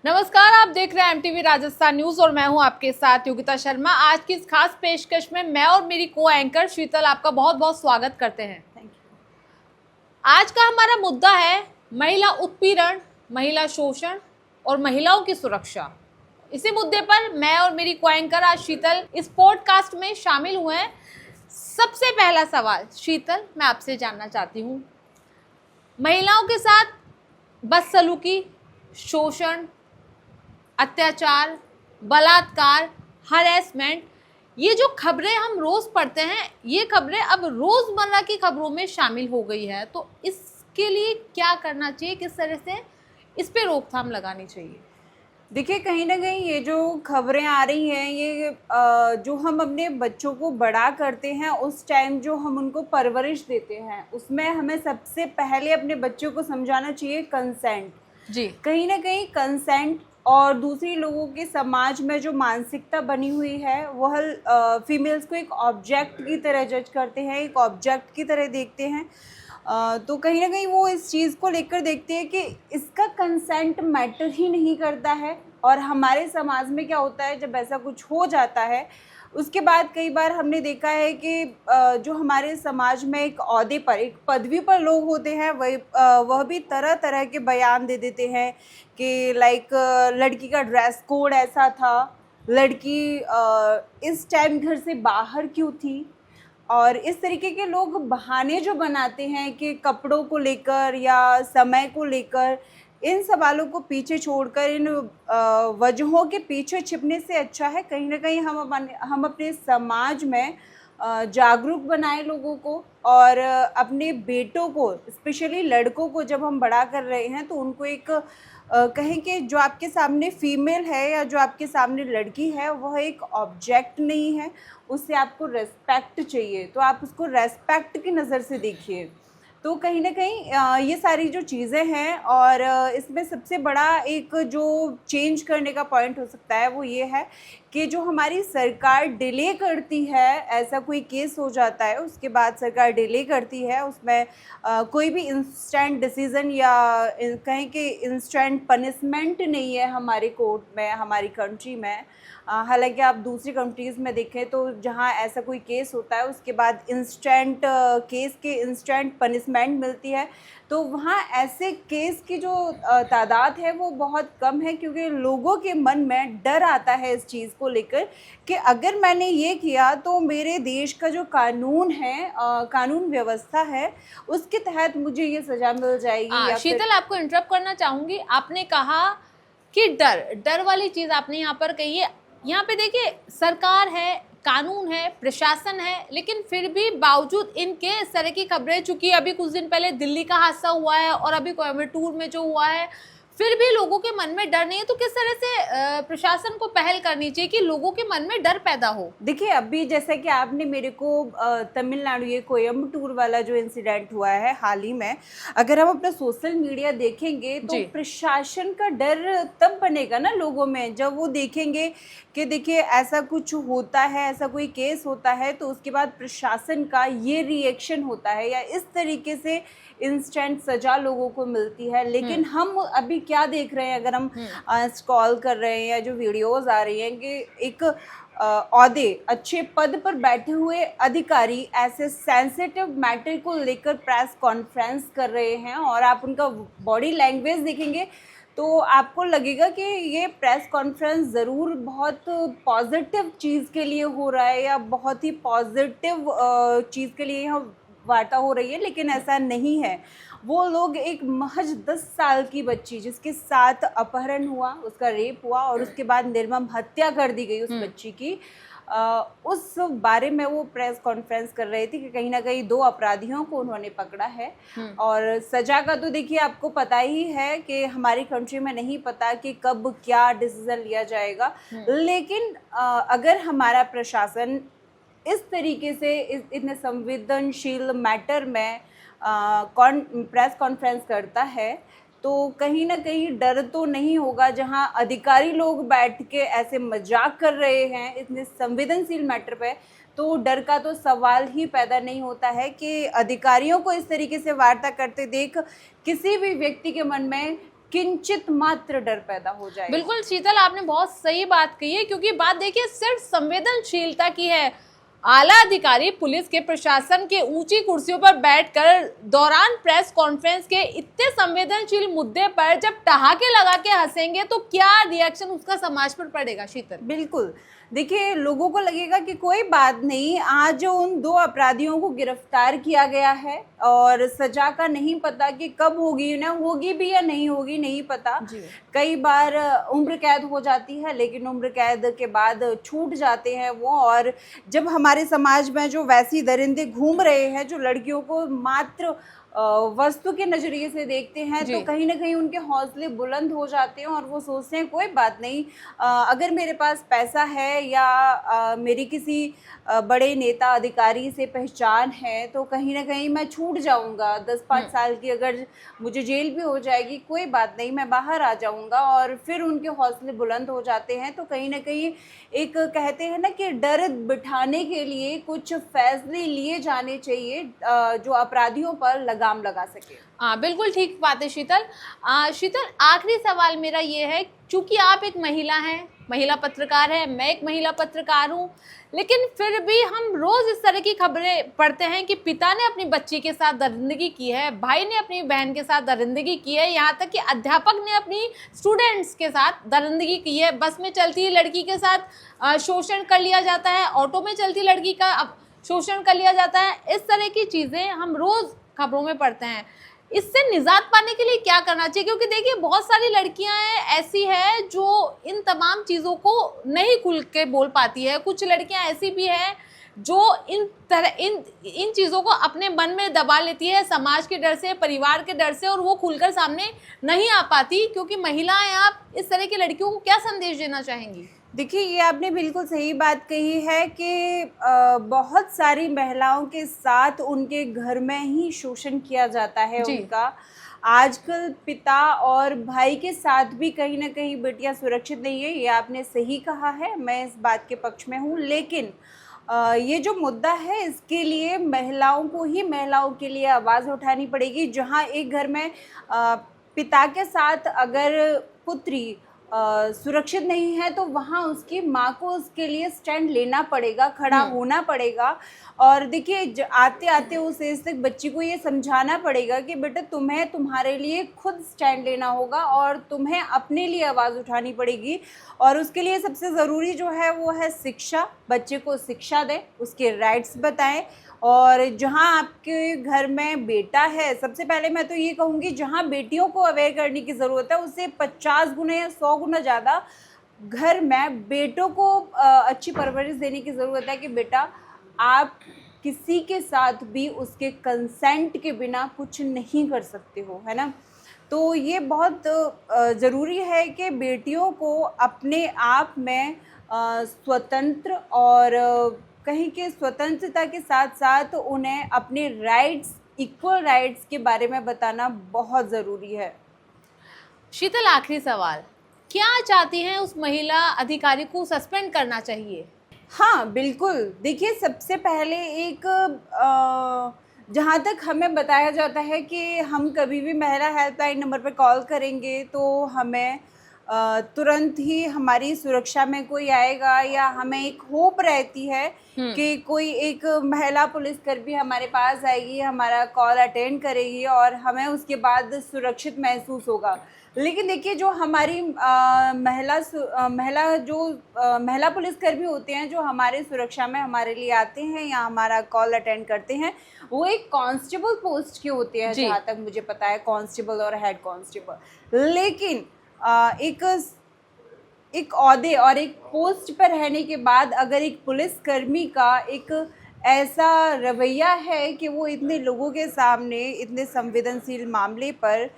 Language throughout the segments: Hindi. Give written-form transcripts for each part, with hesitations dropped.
नमस्कार, आप देख रहे हैं एमटीवी राजस्थान न्यूज और मैं हूं आपके साथ योगिता शर्मा। आज की इस खास पेशकश में मैं और मेरी को एंकर शीतल आपका बहुत बहुत स्वागत करते हैं। Thank you. आज का हमारा मुद्दा है महिला उत्पीड़न, महिला शोषण और महिलाओं की सुरक्षा। इसी मुद्दे पर मैं और मेरी को एंकर आज शीतल इस पॉडकास्ट में शामिल हुए हैं। सबसे पहला सवाल शीतल, मैं आपसे जानना चाहती हूँ, महिलाओं के साथ बदसलूकी, शोषण, अत्याचार, बलात्कार, हरेसमेंट, ये जो खबरें हम रोज पढ़ते हैं, ये खबरें अब रोजमर्रा की खबरों में शामिल हो गई है। तो इसके लिए क्या करना चाहिए, किस तरह से इस पे रोकथाम लगानी चाहिए? देखिए, कहीं ना कहीं ये जो खबरें आ रही हैं, ये जो हम अपने बच्चों को बड़ा करते हैं, उस टाइम जो हम उनको परवरिश देते हैं, उसमें हमें सबसे पहले अपने बच्चों को समझाना चाहिए कंसेंट। जी, कहीं ना कहीं कंसेंट और दूसरी लोगों के समाज में जो मानसिकता बनी हुई है, वह फीमेल्स को एक ऑब्जेक्ट की तरह जज करते हैं, एक ऑब्जेक्ट की तरह देखते हैं। तो कहीं ना कहीं वो इस चीज़ को लेकर देखते हैं कि इसका कंसेंट मैटर ही नहीं करता है। और हमारे समाज में क्या होता है, जब ऐसा कुछ हो जाता है, उसके बाद कई बार हमने देखा है कि जो हमारे समाज में एक ओहदे पर, एक पदवी पर लोग होते हैं, वह भी तरह तरह के बयान दे देते हैं कि लाइक लड़की का ड्रेस कोड ऐसा था, लड़की इस टाइम घर से बाहर क्यों थी। और इस तरीके के लोग बहाने जो बनाते हैं कि कपड़ों को लेकर या समय को लेकर, इन सवालों को पीछे छोड़कर, इन वजहों के पीछे छिपने से अच्छा है कहीं ना कहीं हम अपने समाज में जागरूक बनाएं लोगों को। और अपने बेटों को, स्पेशली लड़कों को जब हम बड़ा कर रहे हैं, तो उनको एक कहें कि जो आपके सामने फीमेल है या जो आपके सामने लड़की है, वह एक ऑब्जेक्ट नहीं है, उससे आपको रेस्पेक्ट चाहिए, तो आप उसको रेस्पेक्ट की नज़र से देखिए। तो कहीं ना कहीं ये सारी जो चीज़ें हैं, और इसमें सबसे बड़ा एक जो चेंज करने का पॉइंट हो सकता है, वो ये है कि जो हमारी सरकार डिले करती है, ऐसा कोई केस हो जाता है, उसके बाद सरकार डिले करती है, उसमें कोई भी इंस्टेंट डिसीज़न या कहें कि इंस्टेंट पनिशमेंट नहीं है हमारे कोर्ट में, हमारी कंट्री में। हालांकि आप दूसरी कंट्रीज़ में देखें तो जहाँ ऐसा कोई केस होता है, उसके बाद इंस्टेंट केस के इंस्टेंट पनिशमेंट मिलती है। तो वहाँ ऐसे केस की जो तादाद है, वो बहुत कम है, क्योंकि लोगों के मन में डर आता है इस चीज़ को लेकर कि अगर मैंने ये किया तो मेरे देश का जो कानून है, कानून व्यवस्था है, उसके तहत मुझे ये सज़ा मिल जाएगी। या शीतल, फिर आपको इंटरप्ट करना चाहूंगी। आपने कहा कि डर डर वाली चीज आपने यहाँ पर कही है। यहाँ पे देखिए, सरकार है, कानून है, प्रशासन है, लेकिन फिर भी बावजूद इनके इस तरह की खबरें, चूंकि अभी कुछ दिन पहले दिल्ली का हादसा हुआ है और अभी कोयम्बटूर में जो हुआ है, फिर भी लोगों के मन में डर नहीं है। तो किस तरह से प्रशासन को पहल करनी चाहिए कि लोगों के मन में डर पैदा हो? देखिए, अभी जैसा कि आपने मेरे को तमिलनाडु, ये कोयम्बटूर वाला जो इंसिडेंट हुआ है हाल ही में, अगर हम अपना सोशल मीडिया देखेंगे, तो जी, प्रशासन का डर तब बनेगा ना लोगों में, जब वो देखेंगे कि देखिए ऐसा कुछ होता है, ऐसा कोई केस होता है, तो उसके बाद प्रशासन का ये रिएक्शन होता है या इस तरीके से इंस्टेंट सजा लोगों को मिलती है। लेकिन हम अभी क्या देख रहे हैं, अगर हम स्क्रॉल कर रहे हैं या जो वीडियोस आ रही हैं, कि एक ओहदे, अच्छे पद पर बैठे हुए अधिकारी ऐसे सेंसिटिव मैटर को लेकर प्रेस कॉन्फ्रेंस कर रहे हैं, और आप उनका बॉडी लैंग्वेज देखेंगे तो आपको लगेगा कि ये प्रेस कॉन्फ्रेंस ज़रूर बहुत पॉजिटिव चीज़ के लिए हो रहा है, या बहुत ही पॉजिटिव चीज़ के लिए यहाँ वार्ता हो रही है, लेकिन ऐसा नहीं है। वो लोग एक महज 10 साल की बच्ची, जिसके साथ अपहरण हुआ, उसका रेप हुआ और उसके बाद निर्मम हत्या कर दी गई उस बच्ची की, उस बारे में वो प्रेस कॉन्फ्रेंस कर रहे थे कि कहीं ना कहीं 2 अपराधियों को उन्होंने पकड़ा है। और सजा का तो देखिए आपको पता ही है कि हमारी कंट्री में नहीं पता कि कब क्या डिसीजन लिया जाएगा। लेकिन अगर हमारा प्रशासन इस तरीके से इतने संवेदनशील मैटर में प्रेस कॉन्फ्रेंस करता है, तो कहीं ना कहीं डर तो नहीं होगा। जहां अधिकारी लोग बैठ के ऐसे मजाक कर रहे हैं इतने संवेदनशील मैटर पे, तो डर का तो सवाल ही पैदा नहीं होता है कि अधिकारियों को इस तरीके से वार्ता करते देख किसी भी व्यक्ति के मन में किंचित मात्र डर पैदा हो जाएगा। बिल्कुल शीतल, आपने बहुत सही बात कही है, क्योंकि बात देखिए सिर्फ संवेदनशीलता की है। आला अधिकारी पुलिस के प्रशासन के ऊंची कुर्सियों पर बैठकर दौरान प्रेस कॉन्फ्रेंस के इतने संवेदनशील मुद्दे पर जब ठहाके लगा के हंसेंगे तो क्या रिएक्शन उसका समाज पर पड़ेगा शीतल? बिल्कुल, देखिए लोगों को लगेगा कि कोई बात नहीं, आज उन 2 अपराधियों को गिरफ्तार किया गया है और सजा का नहीं पता कि कब होगी, ना होगी भी या नहीं होगी नहीं पता। कई बार उम्र कैद हो जाती है, लेकिन उम्र कैद के बाद छूट जाते हैं वो। और जब हमारे समाज में जो वैसी दरिंदे घूम रहे हैं जो लड़कियों को मात्र वस्तु के नज़रिए से देखते हैं, तो कहीं ना कहीं उनके हौसले बुलंद हो जाते हैं और वो सोचते हैं कोई बात नहीं, अगर मेरे पास पैसा है या मेरी किसी बड़े नेता अधिकारी से पहचान है तो कहीं ना कहीं मैं छूट जाऊंगा। 10-5 साल की अगर मुझे जेल भी हो जाएगी कोई बात नहीं, मैं बाहर आ जाऊंगा। और फिर उनके हौसले बुलंद हो जाते हैं। तो कहीं ना कहीं एक कहते हैं ना कि डर बिठाने के लिए कुछ फैसले लिए जाने चाहिए जो अपराधियों पर लगाम लगा सके। हाँ बिल्कुल ठीक बात है शीतल। शीतल, आखिरी सवाल मेरा ये है, चूंकि आप एक महिला हैं, महिला पत्रकार है, मैं एक महिला पत्रकार हूँ, लेकिन फिर भी हम रोज इस तरह की खबरें पढ़ते हैं कि पिता ने अपनी बच्ची के साथ दरिंदगी की है, भाई ने अपनी बहन के साथ दरिंदगी की है, यहाँ तक कि अध्यापक ने अपनी स्टूडेंट्स के साथ दरिंदगी की है। बस में चलती लड़की के साथ शोषण कर लिया जाता है, ऑटो में चलती लड़की का शोषण कर लिया जाता है। इस तरह की चीज़ें हम रोज़ खबरों में पढ़ते हैं। इससे निजात पाने के लिए क्या करना चाहिए? क्योंकि देखिए बहुत सारी लड़कियां ऐसी है जो इन तमाम चीज़ों को नहीं खुल के बोल पाती है। कुछ लड़कियां ऐसी भी हैं जो इन चीज़ों को अपने मन में दबा लेती है, समाज के डर से, परिवार के डर से, और वो खुलकर सामने नहीं आ पाती। क्योंकि महिलाएं, आप इस तरह की लड़कियों को क्या संदेश देना चाहेंगी? देखिए, ये आपने बिल्कुल सही बात कही है कि बहुत सारी महिलाओं के साथ उनके घर में ही शोषण किया जाता है उनका। आजकल पिता और भाई के साथ भी कहीं ना कहीं बेटियां सुरक्षित नहीं है, ये आपने सही कहा है, मैं इस बात के पक्ष में हूँ। लेकिन ये जो मुद्दा है इसके लिए महिलाओं को ही महिलाओं के लिए आवाज़ उठानी पड़ेगी। जहाँ एक घर में पिता के साथ अगर पुत्री सुरक्षित नहीं है तो वहाँ उसकी माँ को उसके लिए स्टैंड लेना पड़ेगा, खड़ा होना पड़ेगा। और देखिए आते आते उस एज तक बच्ची को ये समझाना पड़ेगा कि बेटा तुम्हें तुम्हारे लिए खुद स्टैंड लेना होगा और तुम्हें अपने लिए आवाज़ उठानी पड़ेगी। और उसके लिए सबसे ज़रूरी जो है वो है शिक्षा। बच्चे को शिक्षा दें, उसके राइट्स बताएं। और जहाँ आपके घर में बेटा है, सबसे पहले मैं तो ये कहूँगी जहाँ बेटियों को अवेयर करने की ज़रूरत है उससे 50 गुना या 100 गुना ज़्यादा घर में बेटों को अच्छी परवरिश देने की ज़रूरत है कि बेटा आप किसी के साथ भी उसके कंसेंट के बिना कुछ नहीं कर सकते हो, है ना। तो ये बहुत ज़रूरी है कि बेटियों को अपने आप में स्वतंत्र और कहीं के स्वतंत्रता के साथ साथ उन्हें अपने राइट्स, इक्वल राइट्स के बारे में बताना बहुत ज़रूरी है। शीतल, आखिरी सवाल, क्या चाहती हैं उस महिला अधिकारी को सस्पेंड करना चाहिए? हाँ बिल्कुल, देखिए सबसे पहले एक जहाँ तक हमें बताया जाता है कि हम कभी भी महिला हेल्पलाइन नंबर पर कॉल करेंगे तो हमें तुरंत ही हमारी सुरक्षा में कोई आएगा, या हमें एक होप रहती है कि कोई एक महिला पुलिसकर्मी हमारे पास आएगी, हमारा कॉल अटेंड करेगी और हमें उसके बाद सुरक्षित महसूस होगा। लेकिन देखिए जो हमारी महिला पुलिसकर्मी होते हैं जो हमारे सुरक्षा में हमारे लिए आते हैं या हमारा कॉल अटेंड करते हैं, वो एक कांस्टेबल पोस्ट के होते हैं, जहाँ तक मुझे पता है, कांस्टेबल और हेड कांस्टेबल। लेकिन एक ओहदे और एक पोस्ट पर रहने के बाद अगर एक पुलिसकर्मी का एक ऐसा रवैया है कि वो इतने लोगों के सामने इतने संवेदनशील मामले पर,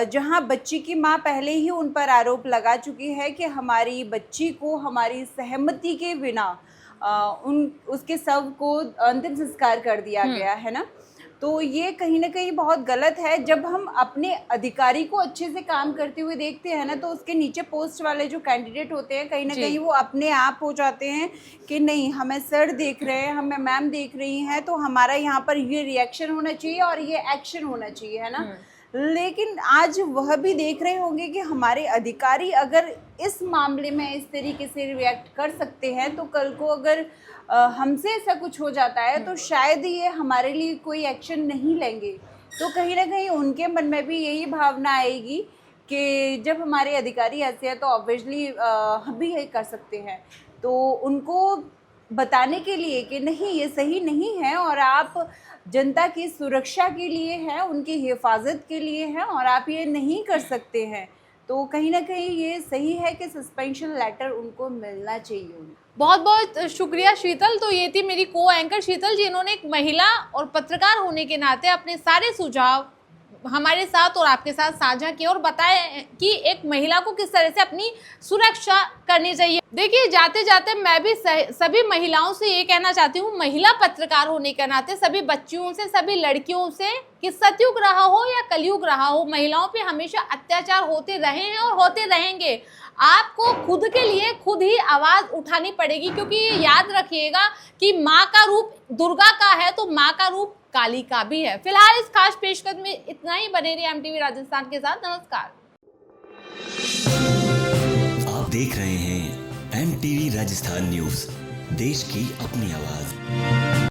जहां बच्ची की मां पहले ही उन पर आरोप लगा चुकी है कि हमारी बच्ची को हमारी सहमति के बिना उसके शव को अंतिम संस्कार कर दिया गया है ना, तो ये कहीं ना कहीं बहुत गलत है। जब हम अपने अधिकारी को अच्छे से काम करते हुए देखते हैं ना, तो उसके नीचे पोस्ट वाले जो कैंडिडेट होते हैं कहीं ना कहीं वो अपने आप हो जाते हैं कि नहीं, हमें सर देख रहे हैं, हमें मैम देख रही हैं, तो हमारा यहाँ पर ये रिएक्शन होना चाहिए और ये एक्शन होना चाहिए, है ना। लेकिन आज वह भी देख रहे होंगे कि हमारे अधिकारी अगर इस मामले में इस तरीके से रिएक्ट कर सकते हैं, तो कल को अगर हमसे ऐसा कुछ हो जाता है तो शायद ये हमारे लिए कोई एक्शन नहीं लेंगे। तो कहीं ना कहीं उनके मन में भी यही भावना आएगी कि जब हमारे अधिकारी ऐसे हैं तो ऑब्वियसली हम भी यही कर सकते हैं। तो उनको बताने के लिए कि नहीं, ये सही नहीं है और आप जनता की सुरक्षा के लिए हैं, उनकी हिफाजत के लिए हैं और आप ये नहीं कर सकते हैं, तो कहीं ना कहीं ये सही है कि सस्पेंशन लेटर उनको मिलना चाहिए। बहुत बहुत शुक्रिया शीतल। तो ये थी मेरी को एंकर शीतल, जिन्होंने एक महिला और पत्रकार होने के नाते अपने सारे सुझाव हमारे साथ और आपके साथ साझा किए और बताए कि एक महिला को किस तरह से अपनी सुरक्षा करनी चाहिए। देखिए, जाते जाते मैं भी सभी महिलाओं से ये कहना चाहती हूँ, महिला पत्रकार होने के नाते सभी बच्चियों से, सभी लड़कियों से, कि सतयुग रहा हो या कलयुग रहा हो, महिलाओं पे हमेशा अत्याचार होते रहे हैं और होते रहेंगे। आपको खुद के लिए खुद ही आवाज उठानी पड़ेगी, क्योंकि ये याद रखिएगा कि माँ का रूप दुर्गा का है तो माँ का रूप काली का भी है। फिलहाल इस खास पेशकश में इतना ही। बने रहिए एमटीवी राजस्थान के साथ। नमस्कार। आप देख रहे हैं एमटीवी राजस्थान न्यूज, देश की अपनी आवाज।